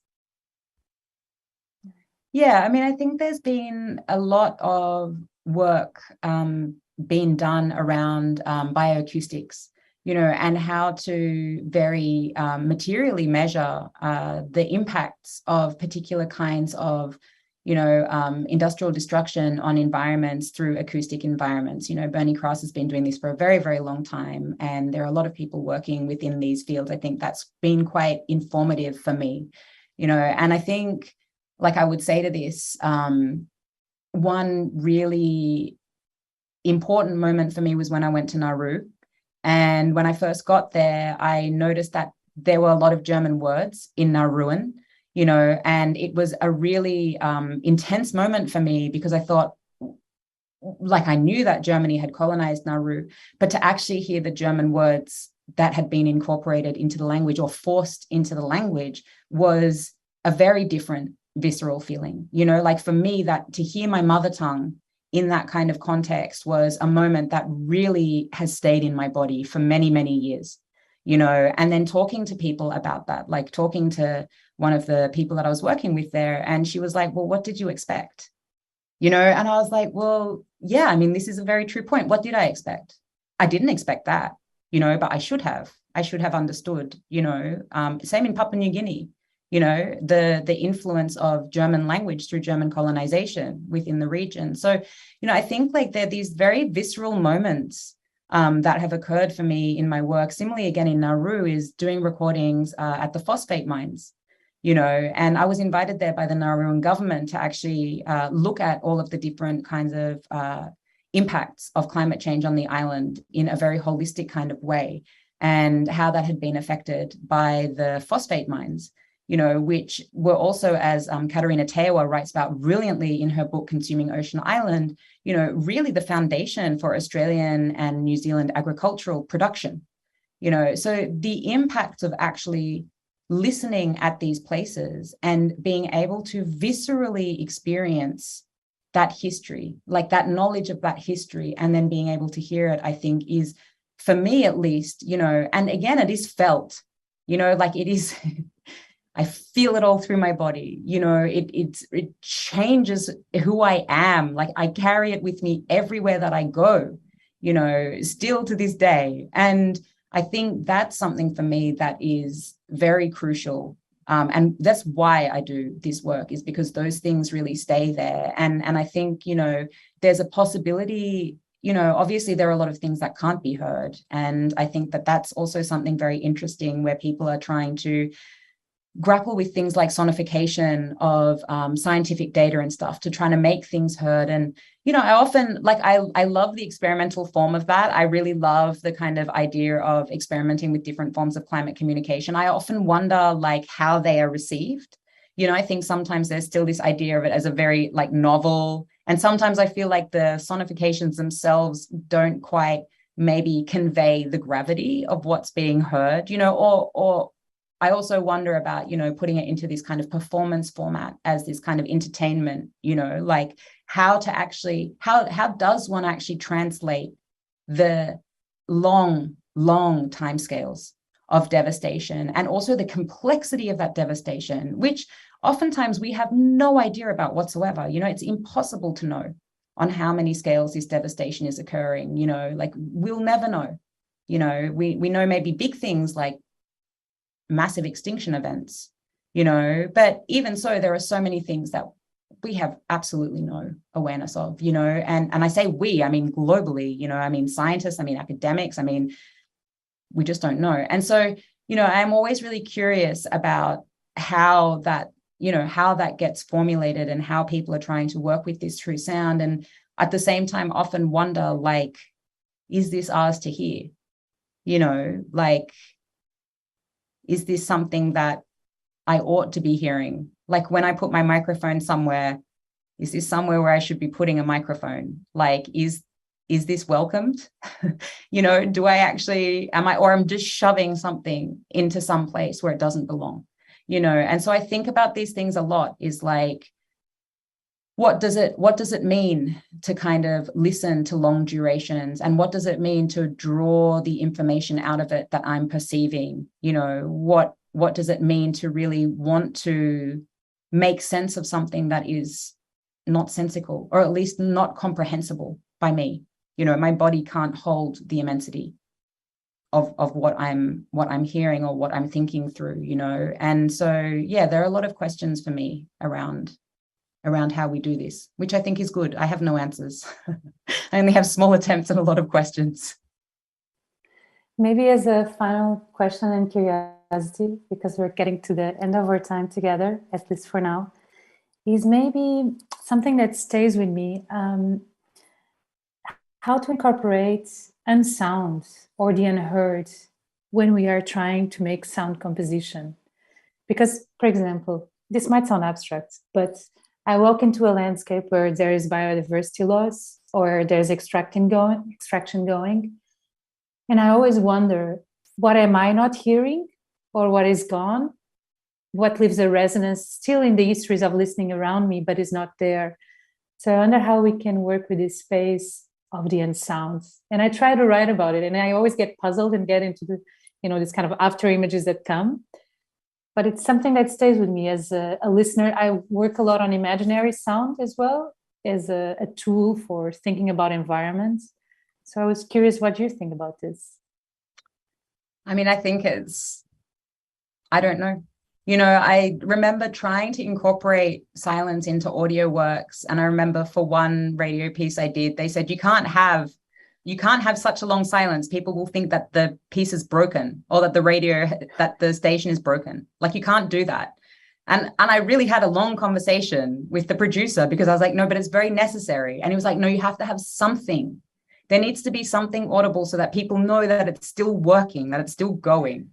Yeah, I mean, I think there's been a lot of work being done around bioacoustics, and how to very materially measure the impacts of particular kinds of, industrial destruction on environments through acoustic environments. Bernie Krause has been doing this for a very, very long time, and there are a lot of people working within these fields. I think that's been quite informative for me, and I think, like I would say to this, one really important moment for me was when I went to Nauru. And when I first got there, I noticed that there were a lot of German words in Nauruan, and it was a really intense moment for me, because I thought, like, I knew that Germany had colonized Nauru, but to actually hear the German words that had been incorporated into the language or forced into the language was a very different visceral feeling. Like, for me, that to hear my mother tongue in that kind of context was a moment that really has stayed in my body for many, many years, and then talking to people about that, like talking to one of the people that I was working with there, and she was like, well, what did you expect? And I was like, well, yeah, I mean, this is a very true point. What did I expect? I didn't expect that, but I should have understood, same in Papua New Guinea, the influence of German language through German colonization within the region. So, I think, like, there are these very visceral moments that have occurred for me in my work. Similarly, again, in Nauru, is doing recordings at the phosphate mines, and I was invited there by the Nauruan government to actually look at all of the different kinds of impacts of climate change on the island in a very holistic kind of way, and how that had been affected by the phosphate mines, which were also, as Katarina Tewa writes about brilliantly in her book, Consuming Ocean Island, really the foundation for Australian and New Zealand agricultural production. So the impact of actually listening at these places and being able to viscerally experience that history, like that knowledge of that history, and then being able to hear it, I think is, for me at least, and again, it is felt, like it is, I feel it all through my body, it changes who I am. Like, I carry it with me everywhere that I go, still to this day. And I think that's something for me that is very crucial. And that's why I do this work, is because those things really stay there. And I think, there's a possibility, obviously there are a lot of things that can't be heard. And I think that that's also something very interesting, where people are trying to grapple with things like sonification of scientific data and stuff to try to make things heard. And, I often, like, I love the experimental form of that. I really love the kind of idea of experimenting with different forms of climate communication. I often wonder, like, how they are received. I think sometimes there's still this idea of it as a very, like, novel, and sometimes I feel like the sonifications themselves don't quite maybe convey the gravity of what's being heard, or I also wonder about, putting it into this kind of performance format as this kind of entertainment, like how does one actually translate the long timescales of devastation, and also the complexity of that devastation, which oftentimes we have no idea about whatsoever. It's impossible to know on how many scales this devastation is occurring, like we'll never know. We know maybe big things like massive extinction events, but even so, there are so many things that we have absolutely no awareness of, and I say we, I mean globally, I mean scientists, I mean academics, I mean just don't know. And so, I'm always really curious about how that gets formulated and how people are trying to work with this true sound. And at the same time, often wonder, like, is this ours to hear? Like, is this something that I ought to be hearing? Like, when I put my microphone somewhere, is this somewhere where I should be putting a microphone? Like, is this welcomed? Do I actually, I'm just shoving something into some place where it doesn't belong, And so I think about these things a lot, is like, what does it mean to kind of listen to long durations? And what does it mean to draw the information out of it that I'm perceiving? What does it mean to really want to make sense of something that is not sensical, or at least not comprehensible by me? My body can't hold the immensity of what I'm hearing or what I'm thinking through, And so, yeah, there are a lot of questions for me around how we do this, which I think is good. I have no answers. I only have small attempts and a lot of questions. Maybe as a final question and curiosity, because we're getting to the end of our time together, at least for now, is maybe something that stays with me, how to incorporate unsound or the unheard when we are trying to make sound composition. Because, for example, this might sound abstract, but I walk into a landscape where there is biodiversity loss or there's extraction going. And I always wonder, what am I not hearing, or what is gone? What leaves a resonance still in the histories of listening around me, but is not there? So I wonder how we can work with this space of the unsound. And I try to write about it, and I always get puzzled and get into this kind of after images that come. But it's something that stays with me as a listener. I work a lot on imaginary sound as well, as a tool for thinking about environments. So I was curious what you think about this. I mean, I think I don't know. I remember trying to incorporate silence into audio works. And I remember for one radio piece I did, they said, you can't have such a long silence. People will think that the piece is broken, or that the station is broken. Like, you can't do that. And I really had a long conversation with the producer, because I was like, no, but it's very necessary. And he was like, no, you have to have something. There needs to be something audible so that people know that it's still working, that it's still going.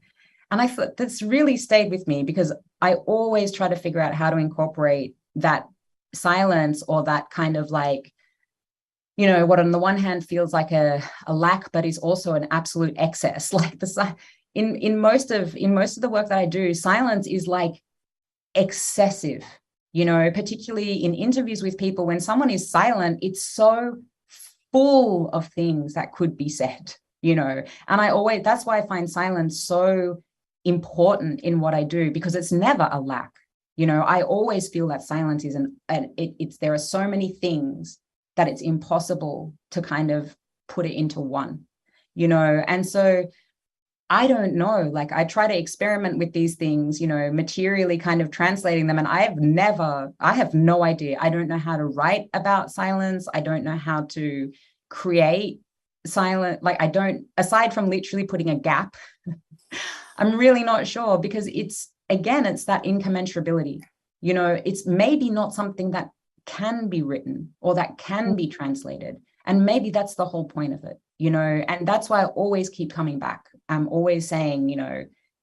And I thought that's really stayed with me, because I always try to figure out how to incorporate that silence, or that kind of like, what on the one hand feels like a lack, but is also an absolute excess. Like in most of the work that I do, silence is like excessive, particularly in interviews with people. When someone is silent, it's so full of things that could be said, and that's why I find silence so important in what I do, because it's never a lack. I always feel that silence is there are so many things that it's impossible to kind of put it into one, and so I don't know, like, I try to experiment with these things, materially kind of translating them. And I have no idea. I don't know how to write about silence. I don't know how to create silent, aside from literally putting a gap, I'm really not sure, because it's that incommensurability. It's maybe not something that can be written or that can be translated. And maybe that's the whole point of it, and that's why I always keep coming back. I'm always saying,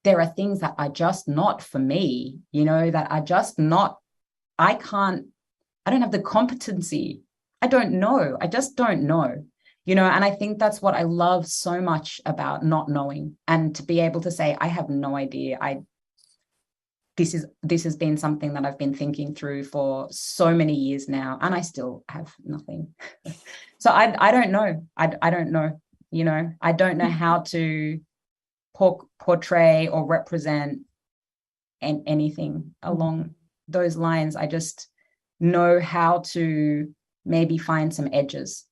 there are things that are just not for me, that are just not, I don't have the competency. I don't know. I just don't know, and I think that's what I love so much about not knowing, and to be able to say, I have no idea. This has been something that I've been thinking through for so many years now, and I still have nothing. So I don't know. I don't know, I don't know how to portray or represent anything along those lines. I just know how to maybe find some edges.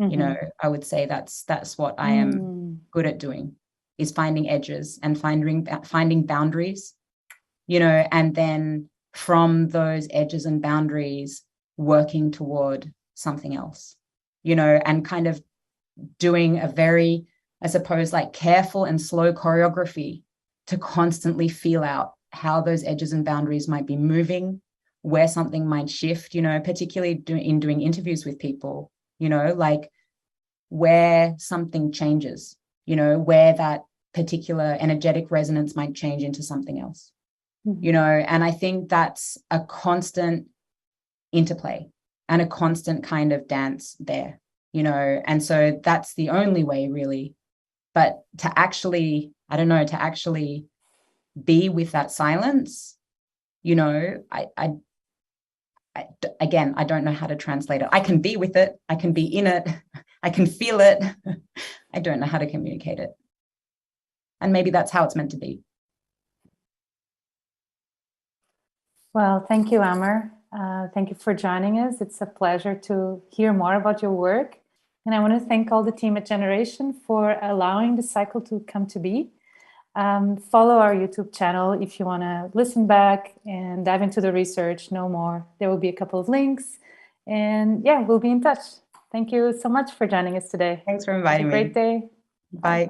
I would say that's what I am good at doing, is finding edges and finding boundaries, and then from those edges and boundaries, working toward something else, and kind of doing a very I suppose, like careful and slow choreography to constantly feel out how those edges and boundaries might be moving, where something might shift, you know, particularly in doing interviews with people, you know, like where something changes, you know, where that particular energetic resonance might change into something else, you know, and I think that's a constant interplay and a constant kind of dance there, you know, and so that's the only way really. But to actually, I don't know, to actually be with that silence, you know, again, I don't know how to translate it. I can be with it. I can be in it. I can feel it. I don't know how to communicate it. And maybe that's how it's meant to be. Well, thank you, Amer. Thank you for joining us. It's a pleasure to hear more about your work. And I want to thank all the team at Generation for allowing the cycle to come to be. Follow our YouTube channel if you want to listen back and dive into the research, know more. There will be a couple of links. And yeah, we'll be in touch. Thank you so much for joining us today. Thanks for inviting me. Have a great day. Bye.